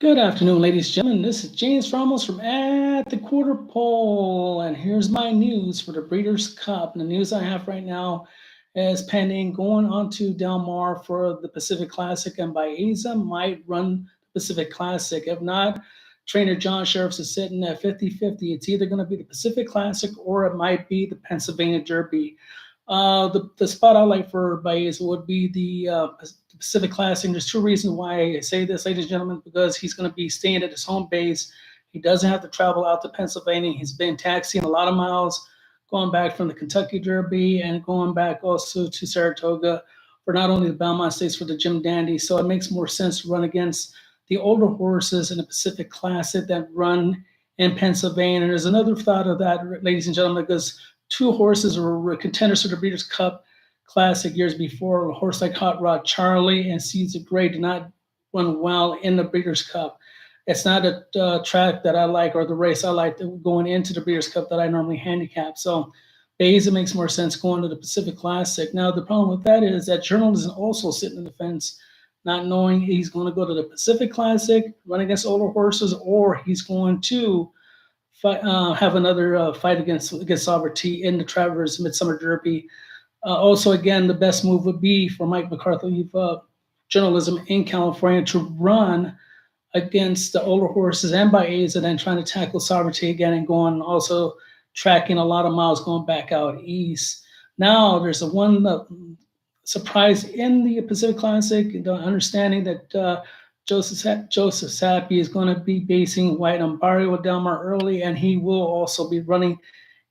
Good afternoon, ladies and gentlemen. This is James Ramos from At the Quarter Pole, and here's my news for the Breeders' Cup. And the news I have right now is pending going on to Del Mar for the Pacific Classic, and Baeza might run the Pacific Classic. If not, trainer John Sheriffs is sitting at 50-50. It's either going to be the Pacific Classic or it might be the Pennsylvania Derby. The spot I like for Baez would be the Pacific Classic. There's two reasons why I say this, ladies and gentlemen, because he's going to be staying at his home base. He doesn't have to travel out to Pennsylvania. He's been taxiing a lot of miles, going back from the Kentucky Derby and going back also to Saratoga for not only the Belmont Stakes, for the Jim Dandy. So it makes more sense to run against the older horses in the Pacific Classic that run in Pennsylvania. And there's another thought of that, ladies and gentlemen, because two horses were contenders for the Breeders' Cup Classic years before. A horse like Hot Rod Charlie and Seeds of Grey did not run well in the Breeders' Cup. It's not a track that I like, or the race I like going into the Breeders' Cup that I normally handicap. So Baeza makes more sense going to the Pacific Classic. Now, the problem with that is that journalism also sitting in the fence, not knowing he's going to go to the Pacific Classic, run against older horses, or he's going to have another fight against Sovereignty in the Travers Midsummer Derby. Also, again, the best move would be for Mike McCarthy journalism in California to run against the older horses and Baeza, and then trying to tackle Sovereignty again and going also tracking a lot of miles going back out east. Now, there's a one surprise in the Pacific Classic, the understanding that Joseph Sappy is going to be basing White on Barrio Del Mar early, and he will also be running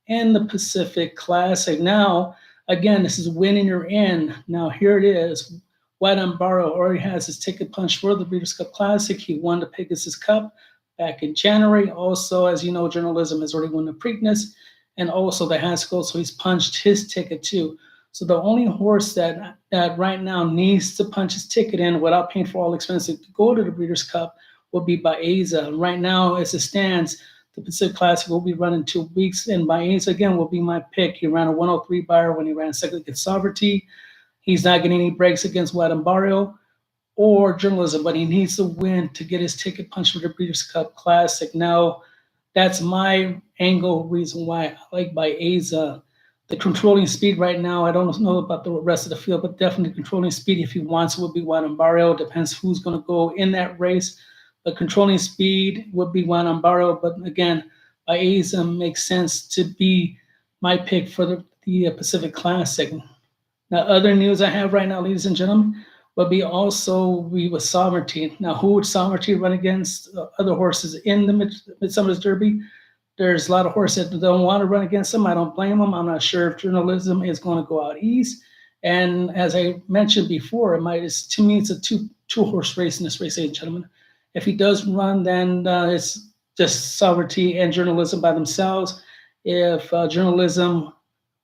in the Pacific Classic. Now, again, this is winning you're in. Now, here it is. White on Barrio already has his ticket punched for the Breeders' Cup Classic. He won the Pegasus Cup back in January. Also, as you know, journalism has already won the Preakness and also the Haskell, so he's punched his ticket too. So the only horse that right now needs to punch his ticket in without paying for all expenses to go to the Breeders' Cup will be Baeza. Right now, as it stands, the Pacific Classic will be running 2 weeks, and Baeza, again, will be my pick. He ran a 103 buyer when he ran second against Sovereignty. He's not getting any breaks against White and Barrio or journalism, but he needs to win to get his ticket punched for the Breeders' Cup Classic. Now, that's my angle reason why I like Baeza. The controlling speed right now, I don't know about the rest of the field, but definitely controlling speed if he wants would be Juan Barrio. Depends who's going to go in that race. But controlling speed would be Juan Barrio. But again, Baeza makes sense to be my pick for the Pacific Classic. Now, other news I have right now, ladies and gentlemen, would be also with Sovereignty. Now, who would Sovereignty run against other horses in the Midsummer's Derby? There's a lot of horses that don't want to run against them. I don't blame them. I'm not sure if journalism is going to go out east. And as I mentioned before, to me, it's a two-horse race in this race, ladies and gentlemen. If he does run, then it's just Sovereignty and journalism by themselves. If journalism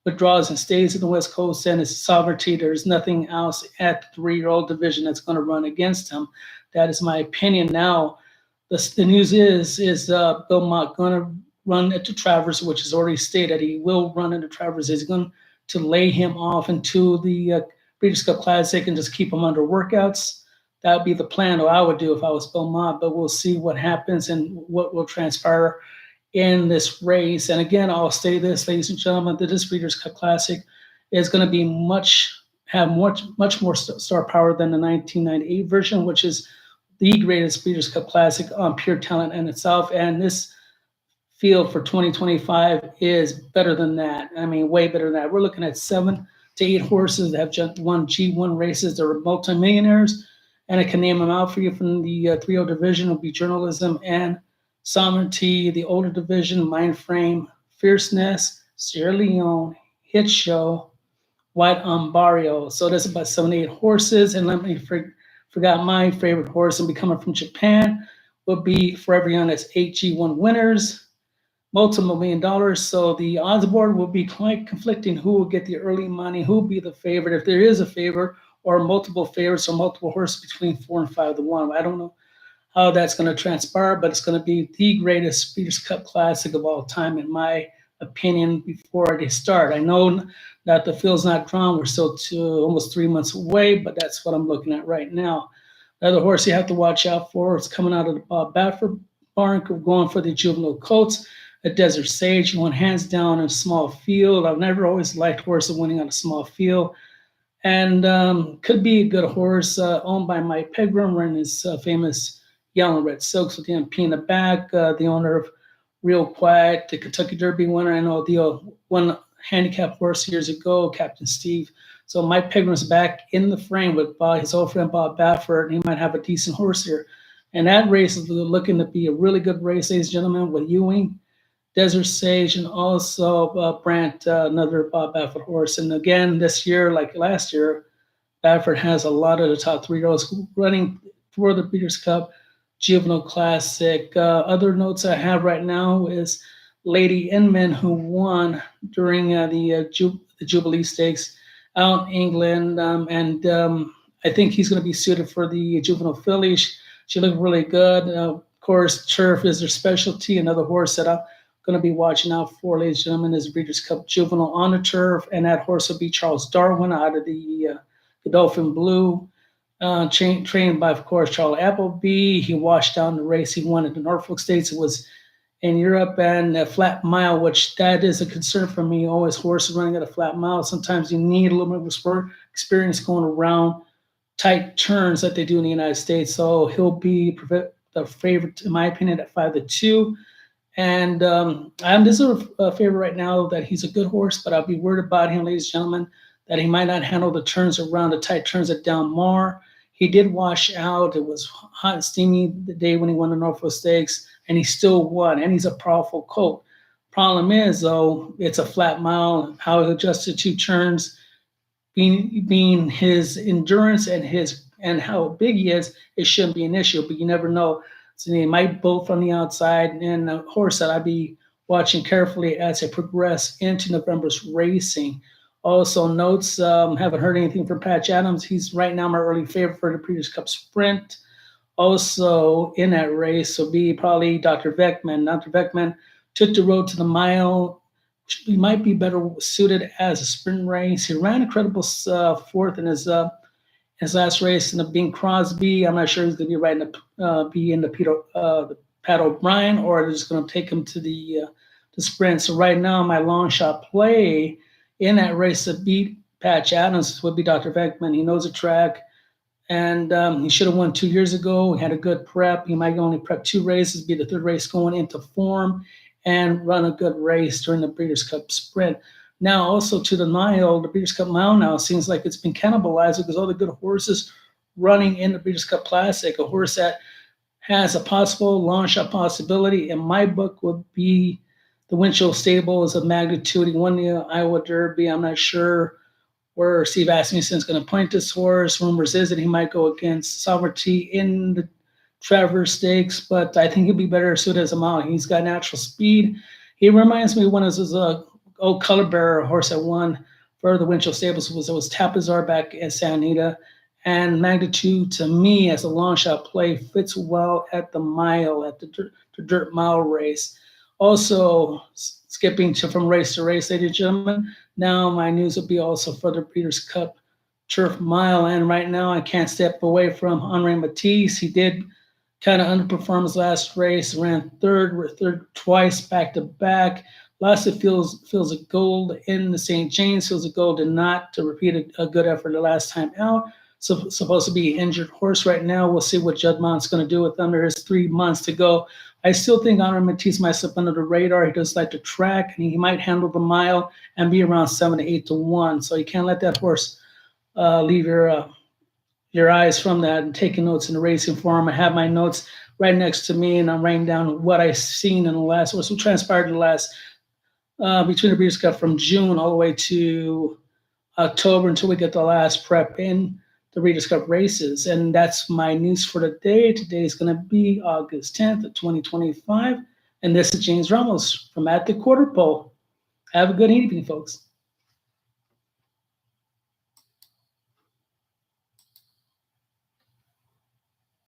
withdraws and stays in the West Coast, then it's Sovereignty. There's nothing else at the 3-year-old division that's going to run against him. That is my opinion. Now, the news is Bill Mott going to run into Travers, which is already stated he will run into Travers. He's going to lay him off into the Breeders' Cup Classic and just keep him under workouts. That would be the plan, or I would do if I was Bill Mott, but we'll see what happens and what will transpire in this race. And again, I'll say this, ladies and gentlemen, that this Breeders' Cup Classic is going to be have much more star power than the 1998 version, which is the greatest Breeders' Cup Classic on pure talent in itself. And this field for 2025 is better than that. I mean, way better than that. We're looking at 7 to 8 horses that have just won G1 races. They're multimillionaires, and I can name them out for you from the 3-0 division. Will be journalism and Sovereignty. The older division, Mindframe, Fierceness, Sierra Leone, Hit Show, White on Barrio. So there's about 7 8 horses. And let me forgot my favorite horse, and be coming from Japan, would be Forever Young. That's 8 G1 winners, multiple $1 million. So the odds board will be quite conflicting. Who will get the early money? Who will be the favorite? If there is a favorite, or multiple favorites, or multiple horses between 4 and 5 to 1. I don't know how that's going to transpire, but it's going to be the greatest Breeders' Cup Classic of all time, in my opinion, before they start. I know that the field's not drawn. We're still almost 3 months away, but that's what I'm looking at right now. Another horse you have to watch out for is coming out of the Bob Baffert barn, going for the juvenile coats. A Desert Sage, won hands down in a small field. I've never always liked horses winning on a small field, and could be a good horse owned by Mike Pegram, running his famous Yellow and Red Silks with the MP in the back. The owner of Real Quiet, the Kentucky Derby winner. I know the one handicap horse years ago, Captain Steve. So Mike Pegram's back in the frame with his old friend Bob Baffert, and he might have a decent horse here. And that race is looking to be a really good race, ladies and gentlemen, with Ewing, Desert Sage, and also Brant, another Bob Baffert horse. And again, this year, like last year, Baffert has a lot of the top 3-year-olds running for the Breeders' Cup Juvenile Classic. Other notes I have right now is Lady Inman, who won during the Jubilee Stakes out in England, and I think he's going to be suited for the juvenile fillies. She looked really good. Of course, turf is their specialty. Another horse that I'm going to be watching out for, ladies and gentlemen, is Breeders' Cup Juvenile on the turf, and that horse will be Charles Darwin out of the Godolphin Blue, trained by, of course, Charles Appleby. He washed down the race. He won at the Norfolk States. It was in Europe, and a flat mile, which that is a concern for me. Always horses running at a flat mile. Sometimes you need a little bit of sport experience going around tight turns that they do in the United States. So he'll be the favorite, in my opinion, at 5-2. And this is a favorite right now that he's a good horse, but I'll be worried about him, ladies and gentlemen, that he might not handle the turns around the tight turns at Del Mar. He did wash out. It was hot and steamy the day when he won the Norfolk Stakes, and he still won, and he's a powerful colt. Problem is, though, it's a flat mile. How he adjusted 2 turns, being his endurance and how big he is, it shouldn't be an issue, but you never know. So they might bolt from the outside, and a horse that I'd be watching carefully as I progress into November's racing. Also notes, haven't heard anything from Patch Adams. He's right now my early favorite for the Breeders' Cup Sprint. Also in that race will be probably Dr. Veckman. Dr. Veckman took the road to the mile. He might be better suited as a sprint race. He ran a credible fourth in his last race in the Bing Crosby. I'm not sure he's going to be be in the Pat O'Brien, or they're just going to take him to the sprint. So right now, my long shot play in that race to beat Patch Adams would be Dr. Veckman. He knows the track, and he should have won 2 years ago. He had a good prep. He might only prep 2 races, be the 3rd race going into form, and run a good race during the Breeders' Cup Sprint. Now, also to the mile, the Breeders' Cup Mile now seems like it's been cannibalized because all the good horses running in the Breeders' Cup Classic. A horse that has a possible long shot possibility in my book would be the Winchell Stables of Magnitude. He won the Iowa Derby. I'm not sure where Steve Asmussen is going to point this horse. Rumors is that he might go against Sovereignty in the Travers Stakes, but I think he'll be better suited as a mile. He's got natural speed. He reminds me of one of his old Color Bearer horse that won for the Winchell Stables. It was Tapazar back at Santa Anita. And Magnitude, to me, as a long shot play, fits well at the mile, at the dirt mile race. Also, skipping from race to race, ladies and gentlemen, now my news will be also for the Breeders' Cup Turf Mile. And right now, I can't step away from Henri Matisse. He did kind of underperformed his last race, ran third twice back to back. Lots of feels of gold in the St. James, feels of gold, and not to repeat a good effort the last time out. So supposed to be an injured horse right now. We'll see what Juddmont's going to do with him. There is 3 months to go. I still think Henri Matisse might slip under the radar. He does like to track, and he might handle the mile and be around 7 to 8 to 1. So you can't let that horse leave your eyes from that and taking notes in the racing form. I have my notes right next to me, and I'm writing down what I've seen in the last, what's transpired in the last, between the Breeders' Cup from June all the way to October until we get the last prep in the Breeders' Cup races. And that's my news for today. Today is going to be August 10th of 2025. And this is James Ramos from At the Quarter Pole. Have a good evening, folks.